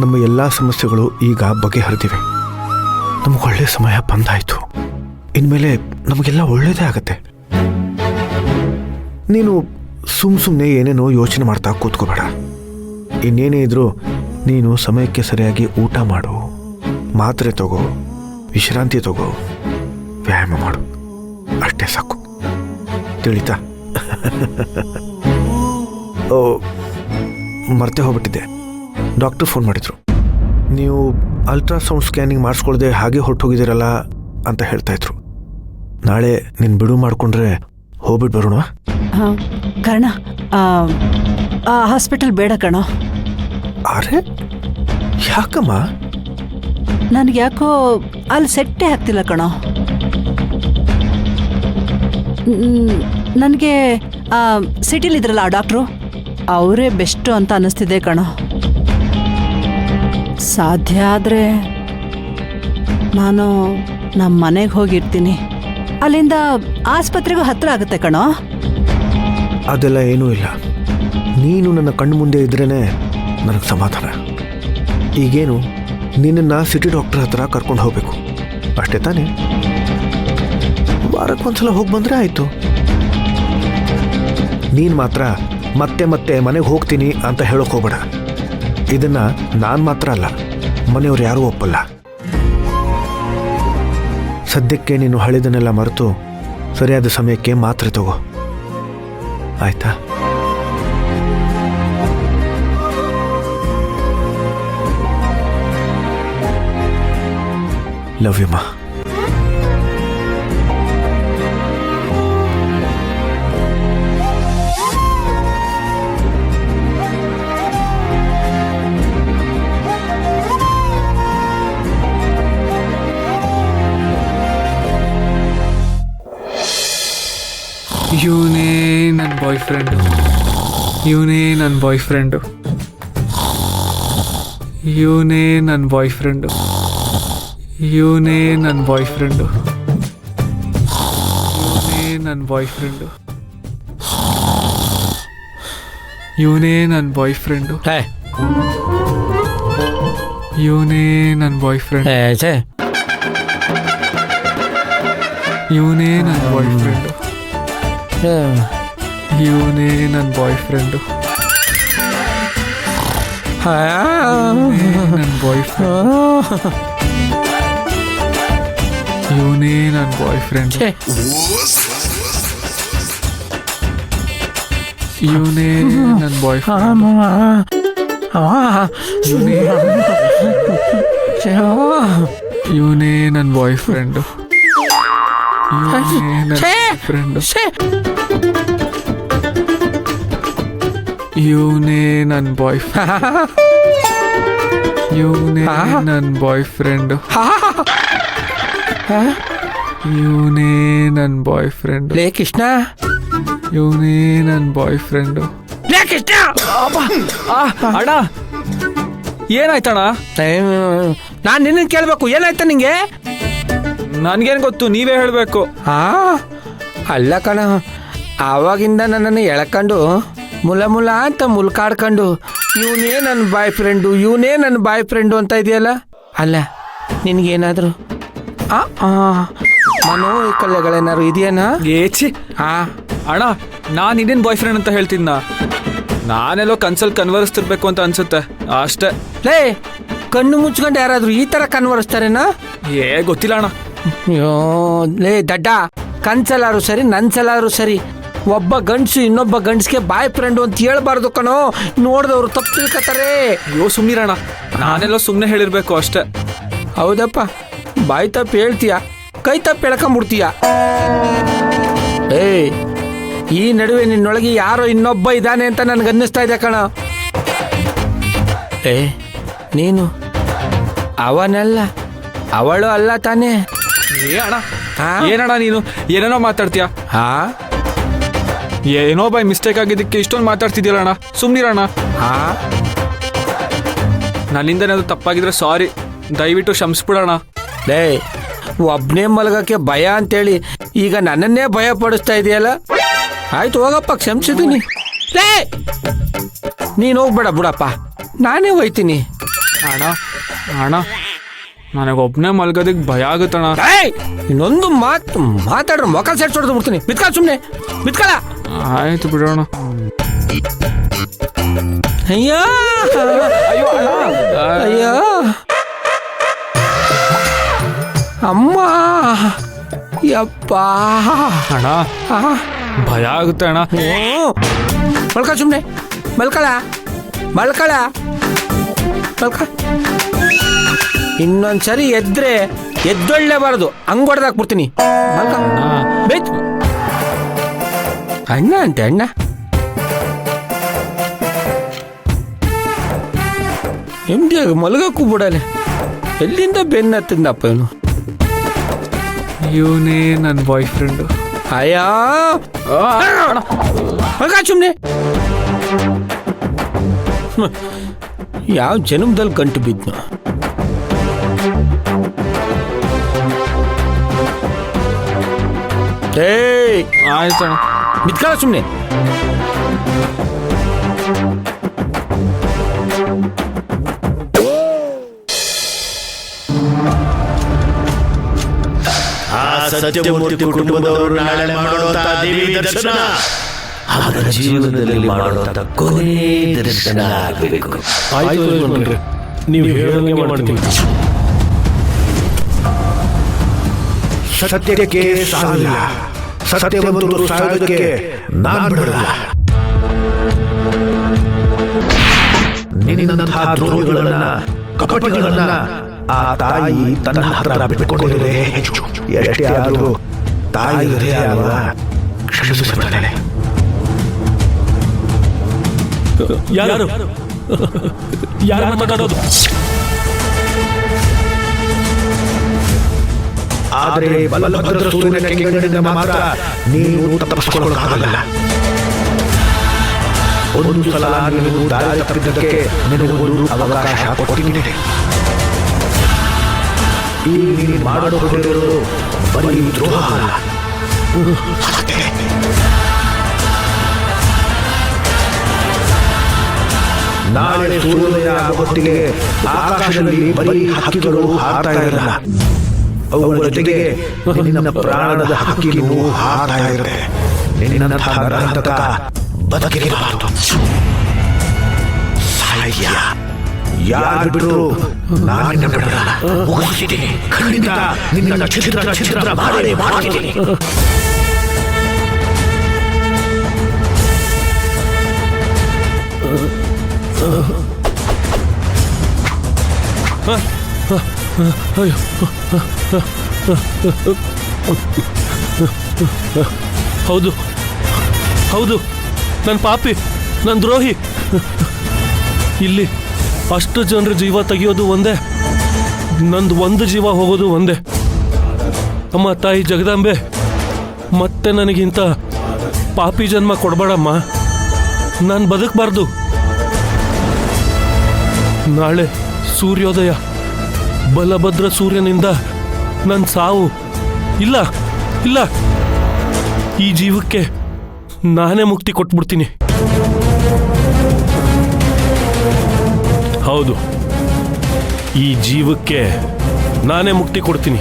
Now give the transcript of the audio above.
ನಮ್ಮ ಎಲ್ಲ ಸಮಸ್ಯೆಗಳು ಈಗ ಬಗೆಹರಿದಿವೆ. ನಮಗೆ ಒಳ್ಳೆ ಸಮಯ ಬಂದಾಯಿತು. ಇನ್ಮೇಲೆ ನಮಗೆಲ್ಲ ಒಳ್ಳೇದೇ ಆಗತ್ತೆ. ನೀನು ಸುಮ್ಮನೆ ಏನೇನೋ ಯೋಚನೆ ಮಾಡ್ತಾ ಕೂತ್ಕೋಬೇಡ. ಇನ್ನೇನೇ ಇದ್ರೂ ನೀನು ಸಮಯಕ್ಕೆ ಸರಿಯಾಗಿ ಊಟ ಮಾಡು, ಮಾತ್ರೆ ತಗೋ, ವಿಶ್ರಾಂತಿ ತಗೋ, ವ್ಯಾಯಾಮ ಮಾಡು, ಅಷ್ಟೇ ಸಾಕು. ತಿಳಿತಾ? ಓ, ಮರ್ತೇ ಹೋಗ್ಬಿಟ್ಟಿದ್ದೆ. ಡಾಕ್ಟರ್ ಫೋನ್ ಮಾಡಿದ್ರು. ನೀವು ಅಲ್ಟ್ರಾಸೌಂಡ್ ಸ್ಕ್ಯಾನಿಂಗ್ ಮಾಡಿಸ್ಕೊಳ್ದೆ ಹಾಗೆ ಹೊರಟೋಗಿದ್ದೀರಲ್ಲ ಅಂತ ಹೇಳ್ತಾ ಇದ್ರು. ನಾಳೆ ನೀನು ಬಿಡು ಮಾಡಿಕೊಂಡ್ರೆ ಹೋಗ್ಬಿಟ್ಟು ಬರೋಣ. ಕರ್ಣ, ಹಾಸ್ಪಿಟಲ್ ಬೇಡ ಕಣೋ. ಅರೆ ಯಾಕಮ್ಮ? ನನಗೆ ಯಾಕೋ ಅಲ್ಲಿ ಸೆಟ್ಟೇ ಆಗ್ತಿಲ್ಲ ಕಣೋ. ನನಗೆ ಸಿಟಿಲಿದ್ರಲ್ಲ ಆ ಡಾಕ್ಟ್ರು, ಅವರೇ ಬೆಸ್ಟು ಅಂತ ಅನ್ನಿಸ್ತಿದೆ ಕಣೋ. ಸಾಧ್ಯ ಆದರೆ ನಾನು ನಮ್ಮ ಮನೆಗೆ ಹೋಗಿರ್ತೀನಿ. ಅಲ್ಲಿಂದ ಆಸ್ಪತ್ರೆಗೂ ಹತ್ರ ಆಗುತ್ತೆ ಕಣೋ. ಅದೆಲ್ಲ ಏನೂ ಇಲ್ಲ. ನೀನು ನನ್ನ ಕಣ್ಣು ಮುಂದೆ ಇದ್ರೇನೆ ನನಗೆ ಸಮಾಧಾನ. ಈಗೇನು ನಿನ್ನನ್ನು ಸಿಟಿ ಡಾಕ್ಟರ್ ಹತ್ರ ಕರ್ಕೊಂಡು ಹೋಗಬೇಕು ಅಷ್ಟೇ ತಾನೇ? ವಾರಕ್ಕೊಂದ್ಸಲ ಹೋಗಿ ಬಂದರೆ ಆಯಿತು. ನೀನು ಮಾತ್ರ ಮತ್ತೆ ಮತ್ತೆ ಮನೆಗೆ ಹೋಗ್ತೀನಿ ಅಂತ ಹೇಳೋಕೆ ಹೋಗಬೇಡ. ಇದನ್ನು ನಾನು ಮಾತ್ರ ಅಲ್ಲ, ಮನೆಯವ್ರು ಯಾರೂ ಒಪ್ಪಲ್ಲ. ಸದ್ಯಕ್ಕೆ ನೀನು ಹಳೆದನ್ನೆಲ್ಲ ಮರೆತು ಸರಿಯಾದ ಸಮಯಕ್ಕೆ ಮಾತ್ರೆ ತಗೋ, ಆಯ್ತಾ? ಲವ್ ಯು ಮಾ. ಇವನೇ ನನ್ನ ಬಾಯ್ ಫ್ರೆಂಡು, ಇವನೇ ನನ್ನ ಬಾಯ್ ಫ್ರೆಂಡು, ಇವನೇ ನನ್ನ ಬಾಯ್ ಫ್ರೆಂಡು, ಇವನೇ ನನ್ನ ಬಾಯ್ ಫ್ರೆಂಡು, ಇವನೇ ನನ್ನ ಬಾಯ್ ಫ್ರೆಂಡು, ಇವನೇ ನನ್ನ ಬಾಯ್ ಫ್ರೆಂಡು, ಇವನೇ ನನ್ನ ಬಾಯ್ ಫ್ರೆಂಡ್, ಇವನೇ ನನ್ನ ಬಾಯ್ ಫ್ರೆಂಡು, ಇವನೇ ನನ್ನ ಬಾಯ್ ಫ್ರೆಂಡು, ನನ್ನ ಬಾಯ್ ಫ್ರೆಂಡ್, ಇವನೇ ನನ್ನ ಬಾಯ್ ಫ್ರೆಂಡ್, ಇವನೇ ನನ್ನ ಬಾಯ್ ಫ್ರೆಂಡ್, ಇವನೇ ನನ್ನ ಬಾಯ್ ಫ್ರೆಂಡು, ಇವನೇ ನನ್ನ ಫ್ರೆಂಡು, ಇವನೇ ನನ್ನ ಬಾಯ್ ಫ್ರೆಂಡ್, ಇವನೇ ನನ್ನ ಬಾಯ್ ಫ್ರೆಂಡು, ಇವನೇ ನನ್ನ ಬಾಯ್ ಫ್ರೆಂಡ್. ಲೇ ಕೃಷ್ಣ, ಇವನೇ ನನ್ನ ಬಾಯ್ ಫ್ರೆಂಡು. ಲೇ ಕೃಷ್ಣ, ಅಣ್ಣ ಏನಾಯ್ತಣ್ಣ? ನಾನು ನಿನ್ನ ಕೇಳಬೇಕು, ಏನಾಯ್ತ ನಿಂಗೆ? ನನ್ಗೇನು ಗೊತ್ತು, ನೀವೇ ಹೇಳಬೇಕು. ಅಲ್ಲ ಕಣ, ಆವಾಗಿಂದ ನನ್ನನ್ನು ಎಳ್ಕೊಂಡು ಮುಲ ಮುಲ ಅಂತ ಮುಲ್ಕಾಡ್ಕೊಂಡು ಇವನೇ ನನ್ನ ಬಾಯ್ ಫ್ರೆಂಡು, ಇವನೇ ನನ್ನ ಬಾಯ್ ಫ್ರೆಂಡು ಅಂತ ಇದೆಯಲ್ಲ. ಅಲ್ಲ ನಿನಗೇನಾದ್ರು ಮನೋವೈಕಲ್ಯಗಳೇನಾದ್ರು ಇದೆಯೇನಾ? ಏಚಿ ಅಣ್ಣ, ನಾನು ಇನ್ನೇನು ಬಾಯ್ ಫ್ರೆಂಡ್ ಅಂತ ಹೇಳ್ತಿದ್ನ? ನಾನೆಲ್ಲೋ ಕನ್ಸಲ್ಲಿ ಕನ್ವರ್ಸ್ತಿರ್ಬೇಕು ಅಂತ ಅನ್ಸುತ್ತೆ ಅಷ್ಟೇ. ಲೇ, ಕಣ್ಣು ಮುಚ್ಕೊಂಡು ಯಾರಾದ್ರೂ ಈ ತರ ಕನ್ವರ್ಸ್ತಾರೇನಾ? ಗೊತ್ತಿಲ್ಲ ಅಣ್ಣ. ಅಯ್ಯೋ ಲೇ ದಡ್ಡ, ಕನ್ಸಲಾರು ಸರಿ, ನನ್ಸಲಾರು ಸರಿ, ಒಬ್ಬ ಗಂಡಸು ಇನ್ನೊಬ್ಬ ಗಂಡಸ್ಗೆ ಬಾಯ್ ಫ್ರೆಂಡು ಅಂತ ಹೇಳ್ಬಾರ್ದು ಕಣೋ. ನೋಡಿದವ್ರು ತಪ್ಪು ತಿಳ್ಕೊತಾರೆ. ಅಯ್ಯೋ ಸುಮ್ಮನಿರಣ್ಣ, ನಾನೆಲ್ಲೋ ಸುಮ್ಮನೆ ಹೇಳಿರ್ಬೇಕು ಅಷ್ಟೇ. ಹೌದಪ್ಪ, ಬಾಯ್ ತಪ್ಪು ಹೇಳ್ತೀಯ, ಕೈ ತಪ್ಪು ಎಳ್ಕೊಂಬಿಡ್ತೀಯ. ಈ ನಡುವೆ ನಿನ್ನೊಳಗೆ ಯಾರೋ ಇನ್ನೊಬ್ಬ ಇದ್ದಾನೆ ಅಂತ ನನ್ಗೆ ಅನ್ನಿಸ್ತಾ ಇದೆ ಕಣ. ನೀನು ಅವನಲ್ಲ, ಅವಳು ಅಲ್ಲ ತಾನೇ? ಅಣ್ಣ ಏನಣ್ಣ ನೀನು ಏನೇನೋ ಮಾತಾಡ್ತೀಯ? ಏನೋ ಬೈ ಮಿಸ್ಟೇಕ್ ಆಗಿದ್ದಕ್ಕೆ ಇಷ್ಟೊಂದು ಮಾತಾಡ್ತಿದ್ದೀರ ಅಣ್ಣ, ಸುಮ್ಮನಿರಣ್ಣ. ನನ್ನಿಂದ ಏನಾದ್ರು ತಪ್ಪಾಗಿದ್ರೆ ಸಾರಿ, ದಯವಿಟ್ಟು ಕ್ಷಮಿಸ್ಬಿಡೋಣ. ಲೇ, ಒಬ್ಬನೇ ಮಲಗಕ್ಕೆ ಭಯ ಅಂತೇಳಿ ಈಗ ನನ್ನನ್ನೇ ಭಯ ಪಡಿಸ್ತಾ ಇದೆಯಲ್ಲ. ಆಯ್ತು ಹೋಗಪ್ಪ, ಕ್ಷಮಿಸಿದ್ದೀನಿ. ಲೇ, ನೀನು ಹೋಗ್ಬೇಡ ಬಿಡಪ್ಪ, ನಾನೇ ಹೋಯ್ತೀನಿ. ಅಣ್ಣ ಅಣ್ಣ ನನಗೊಬ್ಬನೇ ಮಲ್ಗೋದಕ್ಕೆ ಭಯ ಆಗುತ್ತಣ್ಣ. ಏಯ್ ಇನ್ನೊಂದು ಮಾತಾಡ್ರೆ ಮೊಕ ಸೆಟ್ ಹೊಡೆದು ಬಿಡ್ತೀನಿ. ಬಿತ್ಕಳ ಸುಮ್ಮನೆ ಬಿತ್ಕಳ. ಆಯ್ತು ಬಿಡೋಣ. ಅಯ್ಯೋ ಅಯ್ಯೋ ಅಮ್ಮ ಯಪ್ಪ ಅಣ್ಣ ಭಯ ಆಗುತ್ತೆ ಅಣ್ಣ. ಮಲ್ಕ ಸುಮ್ಮನೆ ಮಲ್ಕಳ ಮಲ್ಕಳ ಮಲ್ಕ. ಇನ್ನೊಂದ್ಸರಿ ಎದ್ರೆ ಎದ್ದೊಳ್ಳೇಬಾರದು, ಹಂಗ್ ಹೊಡೆದಾಕ್ಬಿಡ್ತೀನಿ. ಮಲ್ಕ ಬೇತ್ ಅಣ್ಣ ಅಂತೆ ಅಣ್ಣ. ಎಮ್ದಿಯಾಗ ಮಲಗಕ್ಕೂ ಬಿಡಲೆ. ಎಲ್ಲಿಂದ ಬೆನ್ನ ಹತ್ತಿಂದಪ್ಪ ಇವನು. ಇವನೇ ನನ್ನ ಬಾಯ್ ಫ್ರೆಂಡು. ಅಯ್ಯೋ ಮಲ್ಕ ಸುಮ್ಮನೆ. ಯಾವ ಜನ್ಮದಲ್ಲಿ ಗಂಟು ಬಿದ್ನು. ಏಯ್ ಆಯ್ತಣ್ಣ. ಬಿತ್ಕಳ ಸುಮ್ಮನೆ. ಸತ್ಯಮೂರ್ತಿ ಕುಟುಂಬದವರು ನಾಳೆ ಮಾಡುವಂತ ದೇವಿ ದರ್ಶನ ಅವರ ಜೀವನದಲ್ಲಿ ಮಾಡುವಂತ ಕೊನೆ ದರ್ಶನ ಆಗಬೇಕು. ನೀವು ಹೇಳೋಂಗೆ ಮಾಡ್ತೀವಿ. ಸತ್ಯಕ್ಕೆ ಸಾವಿಲ್ಲ, ಸತ್ಯವಂತರು ಸಾಯೋದಕ್ಕೆ ನಾನು ಬಿಡಲ್ಲ. ನಿನ್ನಂತಹ ದ್ರೋಹಿಗಳನ್ನ, ಕಪಟಿಗಳನ್ನ ಆ ತಾಯಿ ತನ್ನ ಹತ್ರ ಬಿಟ್ಕೊಂಡಿರೇ ಹೆಚ್ಚು. ಎಷ್ಟೇ ಆದರೂ ತಾಯಿ ಹೃದಯ ಅಲ್ವಾ, ಕ್ಷಮಿಸಿಬಿಡ್ತಾಳೆ. ಯಾರು ಯಾರು ಮಾತಾಡೋದು? ಆದರೆ ಬಲಭದ್ರ ಸೂರ್ಯನ ಕೆಂಗಣ್ಣಿಂದ ಮಾತ್ರ ನೀನು ತಪ್ಪಿಸಿಕೊಳ್ಳಕ್ಕಾಗಲ್ಲ. ಒಂದು ಸಲ ನೀನು ದಾರಿ ತಪ್ಪಿದ್ದಕ್ಕೆ ನಿನಗೊಂದು ಅವಕಾಶ ಕೊಟ್ಟಿದ್ದೇನೆ. ಈಗ ನೀನು ಮಾಡಿಕೊಂಡಿರೋದು ಬರೀ ದ್ರೋಹ ಅಲ್ಲ, ಹತ್ಯೆ. ನಾಳೆ ಸೂರ್ಯೋದಯ ಹೊತ್ತಿಗೆ ಆಕಾಶದಲ್ಲಿ ಬರೀ ಹಕ್ಕಿಗಳು ಹಾರ್ತಾ ಇರಲ್ಲ, ಅವುಗಳ ಜೊತೆಗೆ ನಿನ್ನ ಪ್ರಾಣದ ಹಕ್ಕಿನೂ ಹಾರ್ತಾ ಇರುತ್ತೆ. ನಿನ್ನಂತಹ ನರಹಂತಕ ಬದುಕಿರಬಾರದು. ಸಾಯ್ಯ. ಯಾರು ಬಿಟ್ಟರು ನಾನು ಬಿಡಲ್ಲ. ಮುಗಿಸಿದ್ದೀನಿ. ಖಂಡಿತ ನಿನ್ನ ಛಿದ್ರ ಮಾಡೇ ಮಾಡ್ತೀನಿ. ಹೌದು ಹೌದು, ನನ್ನ ಪಾಪಿ, ನನ್ನ ದ್ರೋಹಿ. ಇಲ್ಲಿ ಅಷ್ಟು ಜನರ ಜೀವ ತೆಗೆಯೋದು ಒಂದೇ, ನಂದು ಒಂದು ಜೀವ ಹೋಗೋದು ಒಂದೇ. ಅಮ್ಮ ತಾಯಿ ಜಗದಾಂಬೆ, ಮತ್ತೆ ನನಗಿಂತ ಪಾಪಿ ಜನ್ಮ ಕೊಡಬೇಡಮ್ಮ. ನಾನು ಬದುಕಬಾರ್ದು. ನಾಳೆ ಸೂರ್ಯೋದಯ, ಬಲಭದ್ರ ಸೂರ್ಯನಿಂದ ನನ್ನ ಸಾವು. ಇಲ್ಲ ಇಲ್ಲ, ಈ ಜೀವಕ್ಕೆ ನಾನೇ ಮುಕ್ತಿ ಕೊಟ್ಬಿಡ್ತೀನಿ. ಹೌದು, ಈ ಜೀವಕ್ಕೆ ನಾನೇ ಮುಕ್ತಿ ಕೊಡ್ತೀನಿ.